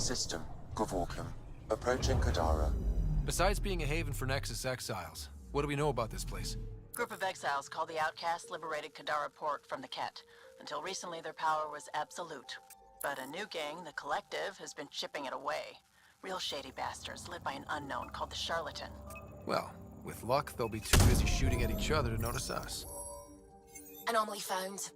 system, Gavorkum. Approaching Kadara. Besides being a haven for Nexus exiles, what do we know about this place? Group of exiles called the Outcasts liberated Kadara Port from the Ket. Until recently, their power was absolute. But a new gang, the Collective, has been chipping it away. Real shady bastards, led by an unknown called the Charlatan. Well, with luck, they'll be too busy shooting at each other to notice us. Anomaly found.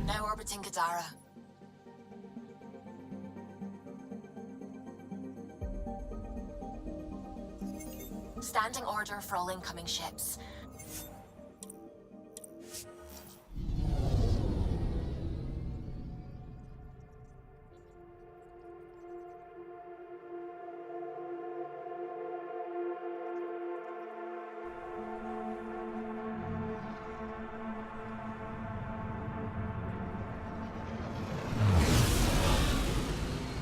Now orbiting Kadara. Standing order for all incoming ships.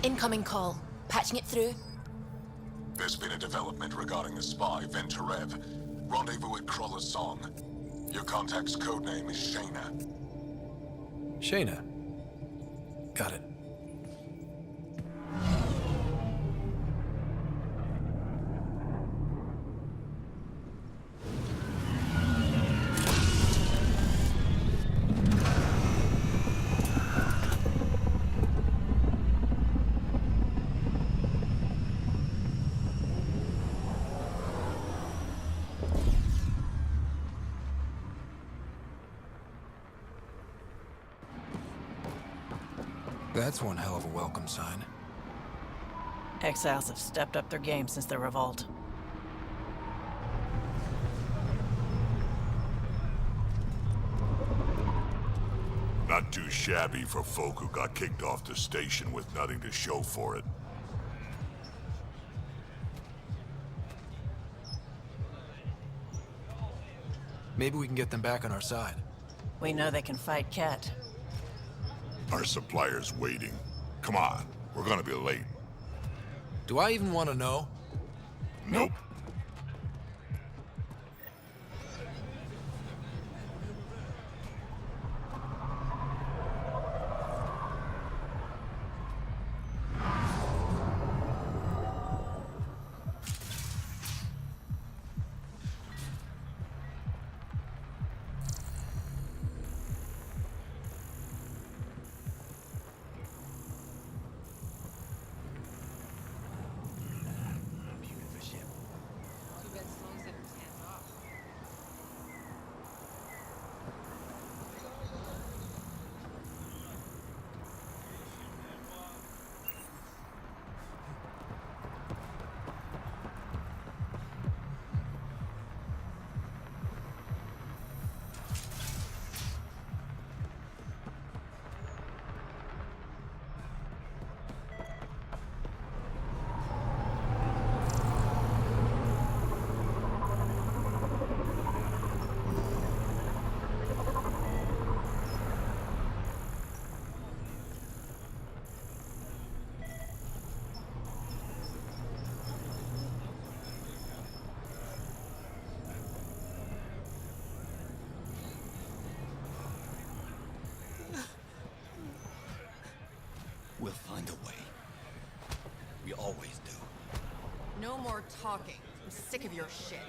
Incoming call. Patching it through. There's been a development regarding a spy, Venturev. Rendezvous at Kroller's Song. Your contact's codename is Shayna. Shayna. Got it. That's one hell of a welcome sign. Exiles have stepped up their game since the revolt. Not too shabby for folk who got kicked off the station with nothing to show for it. Maybe we can get them back on our side. We know they can fight Ket. Our supplier's waiting. Come on, we're gonna be late. Do I even want to know? Nope. We'll find a way. We always do. No more talking. I'm sick of your shit.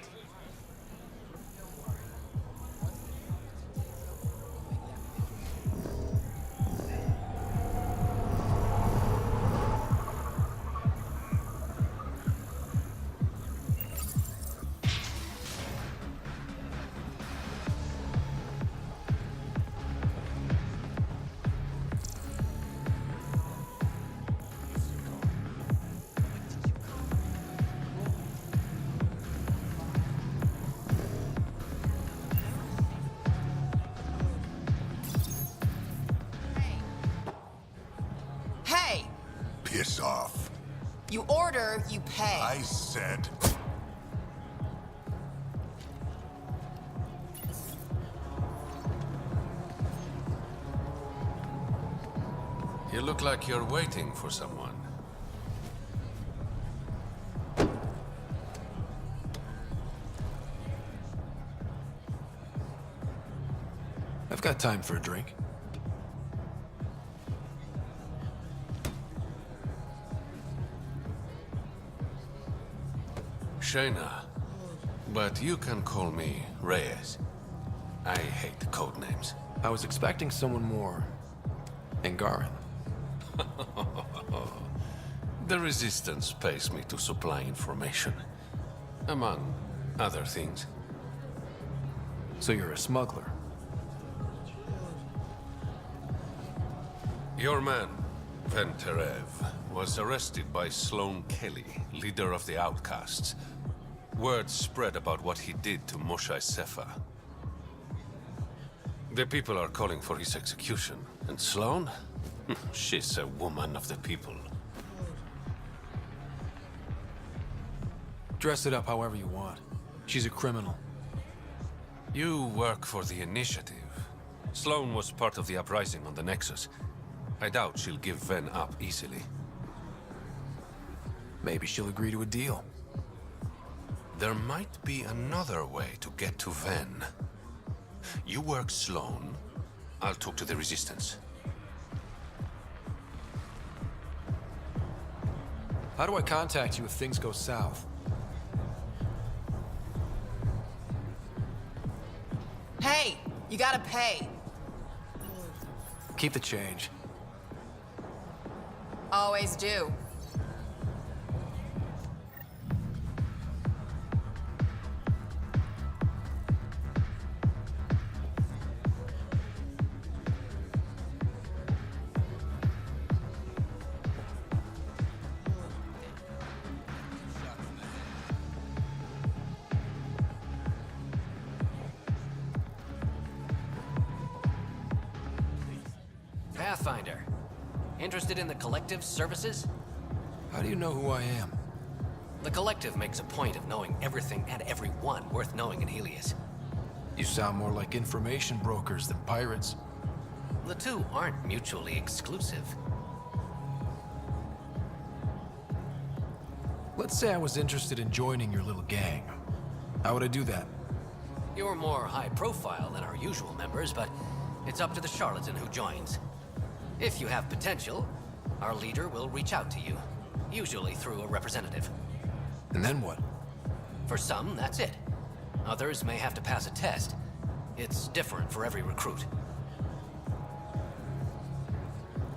Piss off. You order, you pay. I said... You look like you're waiting for someone. I've got time for a drink. Shayna, but you can call me Reyes. I hate code names. I was expecting someone more Angaran. The Resistance pays me to supply information, among other things. So you're a smuggler. Your man, Venterev, was arrested by Sloan Kelly, leader of the Outcasts. Word spread about what he did to Moshae Sefa. The people are calling for his execution, and Sloan? She's a woman of the people. Dress it up however you want. She's a criminal. You work for the Initiative. Sloan was part of the uprising on the Nexus. I doubt she'll give Ven up easily. Maybe she'll agree to a deal. There might be another way to get to Ven. You work Sloan, I'll talk to the Resistance. How do I contact you if things go south? Hey, you gotta pay. Keep the change. Always do. Pathfinder. Interested in the Collective's services? How do you know who I am? The Collective makes a point of knowing everything and everyone worth knowing in Helios. You sound more like information brokers than pirates. The two aren't mutually exclusive. Let's say I was interested in joining your little gang. How would I do that? You're more high profile than our usual members, but it's up to the charlatan who joins. If you have potential, our leader will reach out to you, usually through a representative. And then what? For some, that's it. Others may have to pass a test. It's different for every recruit.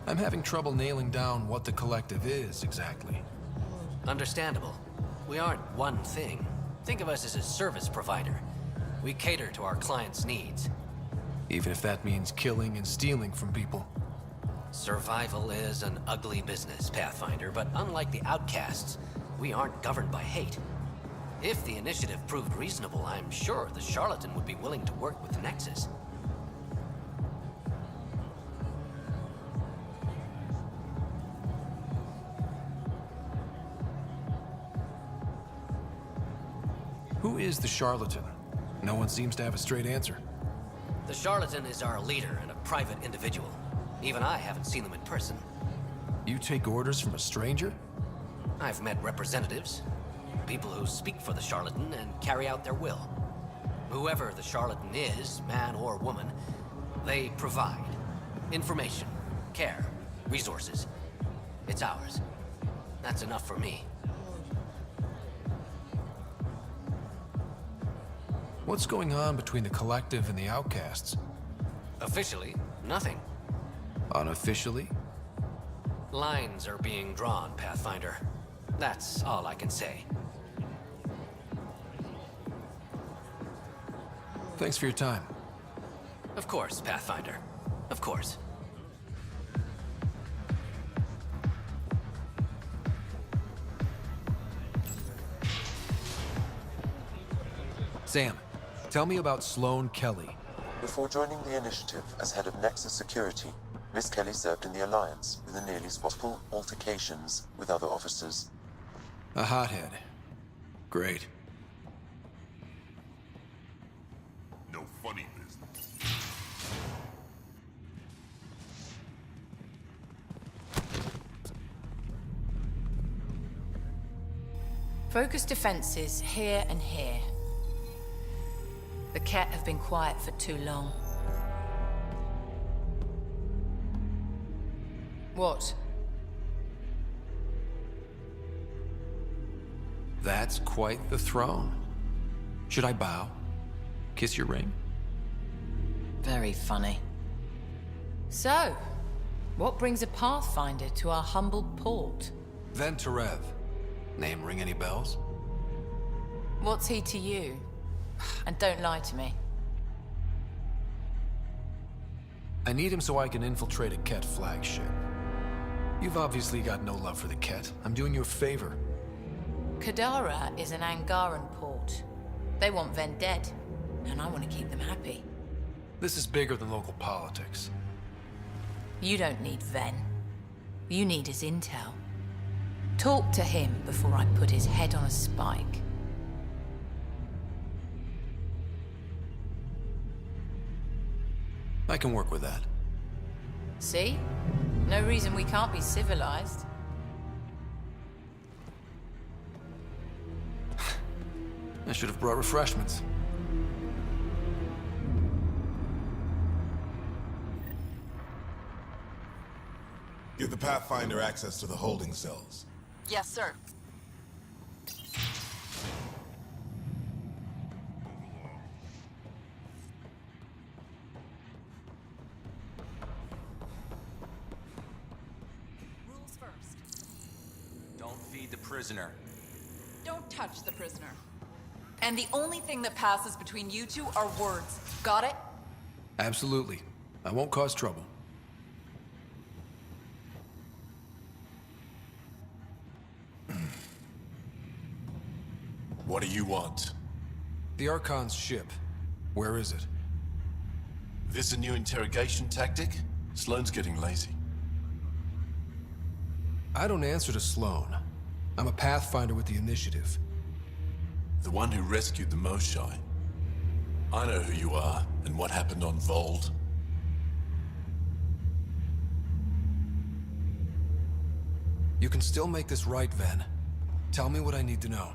I'm having trouble nailing down what the Collective is, exactly. Understandable. We aren't one thing. Think of us as a service provider. We cater to our clients' needs. Even if that means killing and stealing from people. Survival is an ugly business, Pathfinder, but unlike the Outcasts, we aren't governed by hate. If the Initiative proved reasonable, I'm sure the charlatan would be willing to work with the Nexus. Who is the charlatan? No one seems to have a straight answer. The charlatan is our leader and a private individual. Even I haven't seen them in person. You take orders from a stranger? I've met representatives, people who speak for the charlatan and carry out their will. Whoever the charlatan is, man or woman, they provide information, care, resources. It's ours. That's enough for me. What's going on between the Collective and the Outcasts? Officially, nothing. Unofficially? Lines are being drawn, Pathfinder. That's all I can say. Thanks for your time. Of course, Pathfinder. Of course. Sam, tell me about Sloan Kelly. Before joining the Initiative as head of Nexus Security, Miss Kelly served in the Alliance with the nearly possible altercations with other officers. A hothead. Great. No funny business. Focus defenses here and here. The Ket have been quiet for too long. What? That's quite the throne. Should I bow? Kiss your ring? Very funny. So, what brings a Pathfinder to our humble port? Venterev. Name ring any bells? What's he to you? And don't lie to me. I need him so I can infiltrate a Ket flagship. You've obviously got no love for the Ket. I'm doing you a favor. Kadara is an Angaran port. They want Ven dead, and I want to keep them happy. This is bigger than local politics. You don't need Ven. You need his intel. Talk to him before I put his head on a spike. I can work with that. See? No reason we can't be civilized. I should have brought refreshments. Give the Pathfinder access to the holding cells. Yes, sir. Rules first. Don't feed the prisoner. Don't touch the prisoner. And the only thing that passes between you two are words. Got it? Absolutely. I won't cause trouble. What do you want? The Archon's ship. Where is it? This a new interrogation tactic? Sloane's getting lazy. I don't answer to Sloane. I'm a Pathfinder with the Initiative. The one who rescued the Moshai. I know who you are, and what happened on Vold. You can still make this right, Ven. Tell me what I need to know.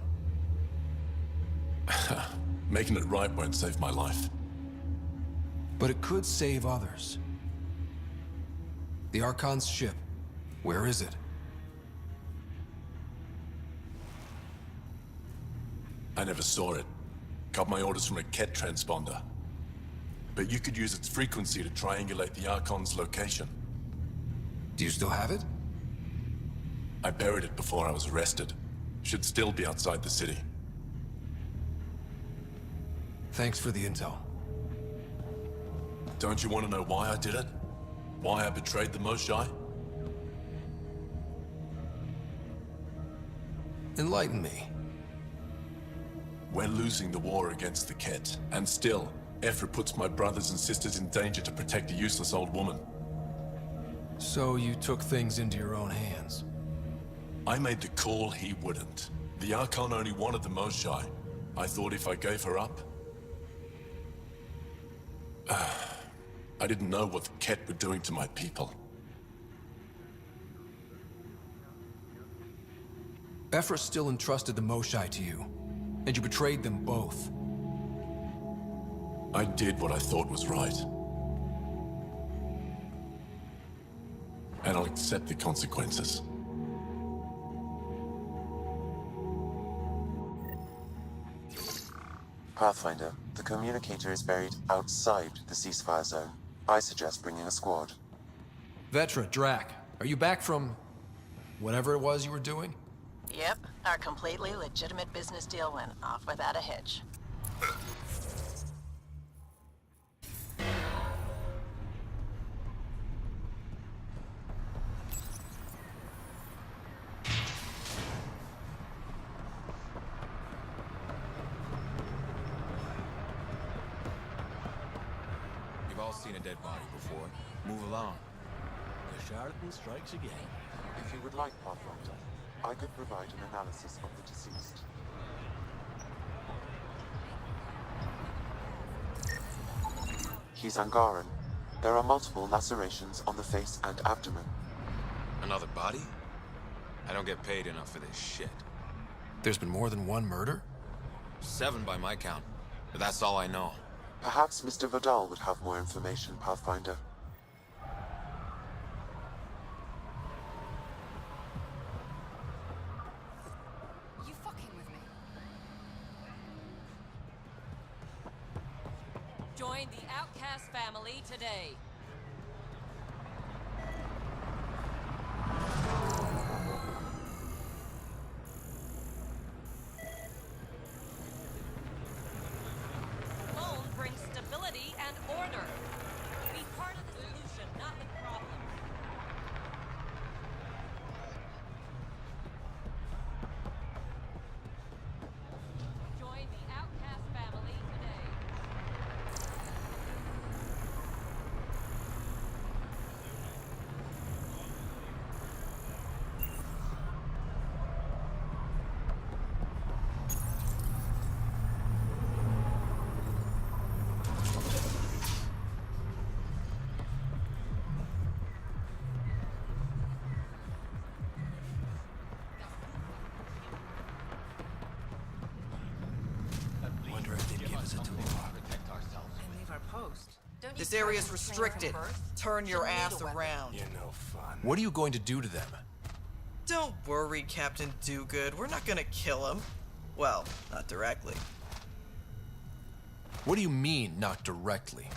Making it right won't save my life. But it could save others. The Archon's ship. Where is it? I never saw it. Got my orders from a Ket transponder. But you could use its frequency to triangulate the Archon's location. Do you still have it? I buried it before I was arrested. Should still be outside the city. Thanks for the intel. Don't you want to know why I did it? Why I betrayed the Moshai? Enlighten me. We're losing the war against the Ket, and still, Ephra puts my brothers and sisters in danger to protect a useless old woman. So you took things into your own hands. I made the call he wouldn't. The Archon only wanted the Moshai. I thought if I gave her up... I didn't know what the Ket were doing to my people. Ephra still entrusted the Moshai to you, and you betrayed them both. I did what I thought was right. And I'll accept the consequences. Pathfinder, the communicator is buried outside the ceasefire zone. I suggest bringing a squad. Vetra, Drac, are you back from... whatever it was you were doing? Yep, our completely legitimate business deal went off without a hitch. You've all seen a dead body before. Move along. charlatan strikes again. If you would like, Pathfinder, I could provide an analysis of the deceased. He's Angaran. There are multiple lacerations on the face and abdomen. Another body? I don't get paid enough for this shit. There's been more than one murder? 7 by my count, but that's all I know. Perhaps Mr. Vidal would have more information, Pathfinder. You fucking with me? Join the Outcast family today. Clone brings stability and order. Be part of the solution, not the problem. Join the Outcast family today. Wonder if they'd give us a tour. Leave our post. This area's restricted. Turn your ass around. You're no fun. What are you going to do to them? Don't worry, Captain Do-Good. We're not gonna kill him. Well, not directly. What do you mean, not directly?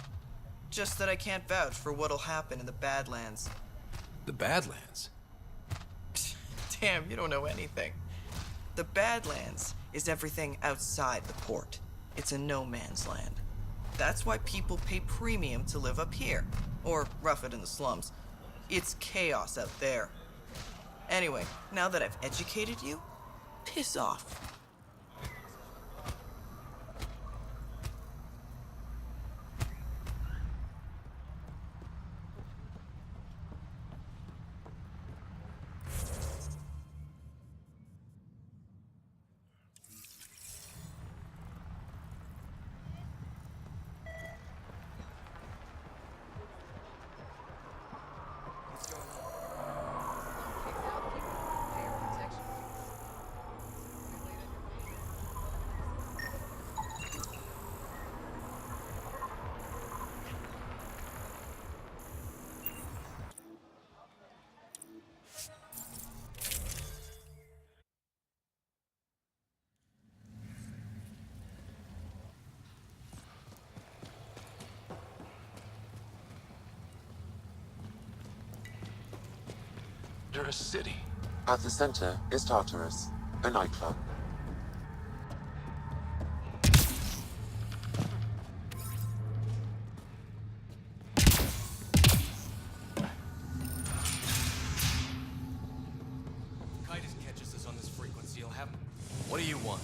Just that I can't vouch for what'll happen in the Badlands. The Badlands? Damn, you don't know anything. The Badlands is everything outside the port. It's a no man's land. That's why people pay premium to live up here, or rough it in the slums. It's chaos out there. Anyway, now that I've educated you, piss off. You're a city. At the center is Tartarus, a nightclub. Titus catches us on this frequency, he'll have... What do you want?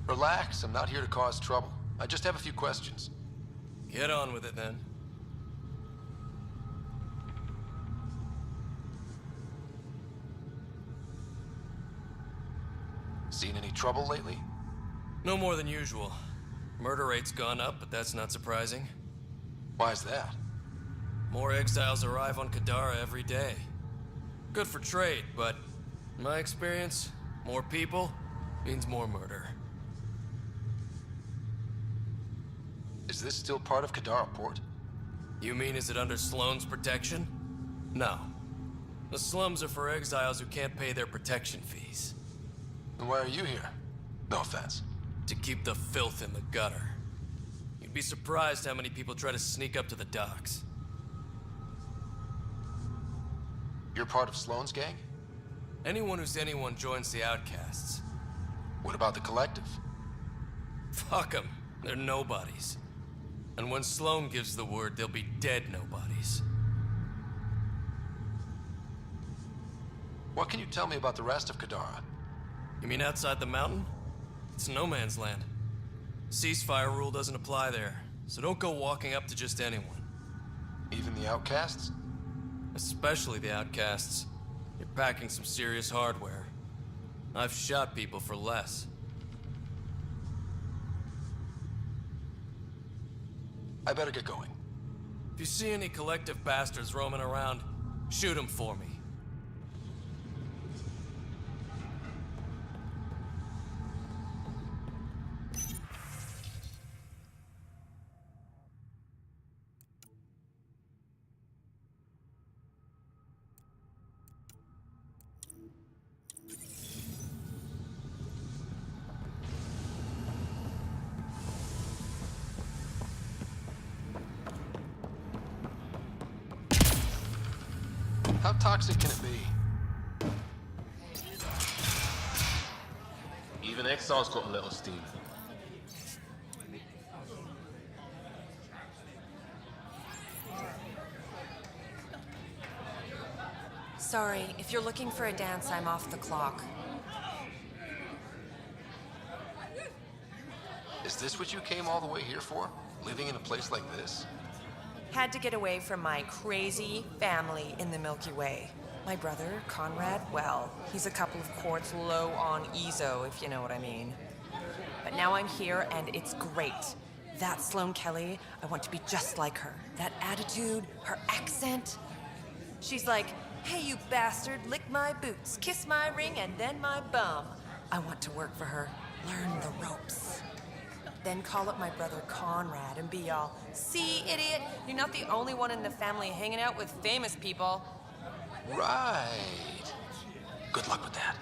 Relax, I'm not here to cause trouble. I just have a few questions. Get on with it, then. Seen any trouble lately? No more than usual. Murder rate's gone up, but that's not surprising. Why is that? More exiles arrive on Kadara every day. Good for trade, but in my experience, more people means more murder. Is this still part of Kadara Port? You mean is it under Sloane's protection? No. The slums are for exiles who can't pay their protection fees. Then why are you here? No offense. To keep the filth in the gutter. You'd be surprised how many people try to sneak up to the docks. You're part of Sloane's gang? Anyone who's anyone joins the Outcasts. What about the Collective? Fuck them. They're nobodies. And when Sloane gives the word, they'll be dead nobodies. What can you tell me about the rest of Kadara? You mean outside the mountain? It's no man's land. Ceasefire rule doesn't apply there, so don't go walking up to just anyone. Even the outcasts? Especially the outcasts. You're packing some serious hardware. I've shot people for less. I better get going. If you see any collective bastards roaming around, shoot them for me. How toxic can it be? Even Exar's got a little steam. Sorry, if you're looking for a dance, I'm off the clock. Is this what you came all the way here for? Living in a place like this? Had to get away from my crazy family in the Milky Way. My brother, Conrad, well, he's a couple of quarts low on EZO, if you know what I mean. But now I'm here, and it's great. That Sloane Kelly, I want to be just like her. That attitude, her accent. She's like, hey, you bastard, lick my boots, kiss my ring, and then my bum. I want to work for her, learn the ropes. Then call up my brother Conrad and be all, see, idiot, you're not the only one in the family hanging out with famous people. Right. Good luck with that.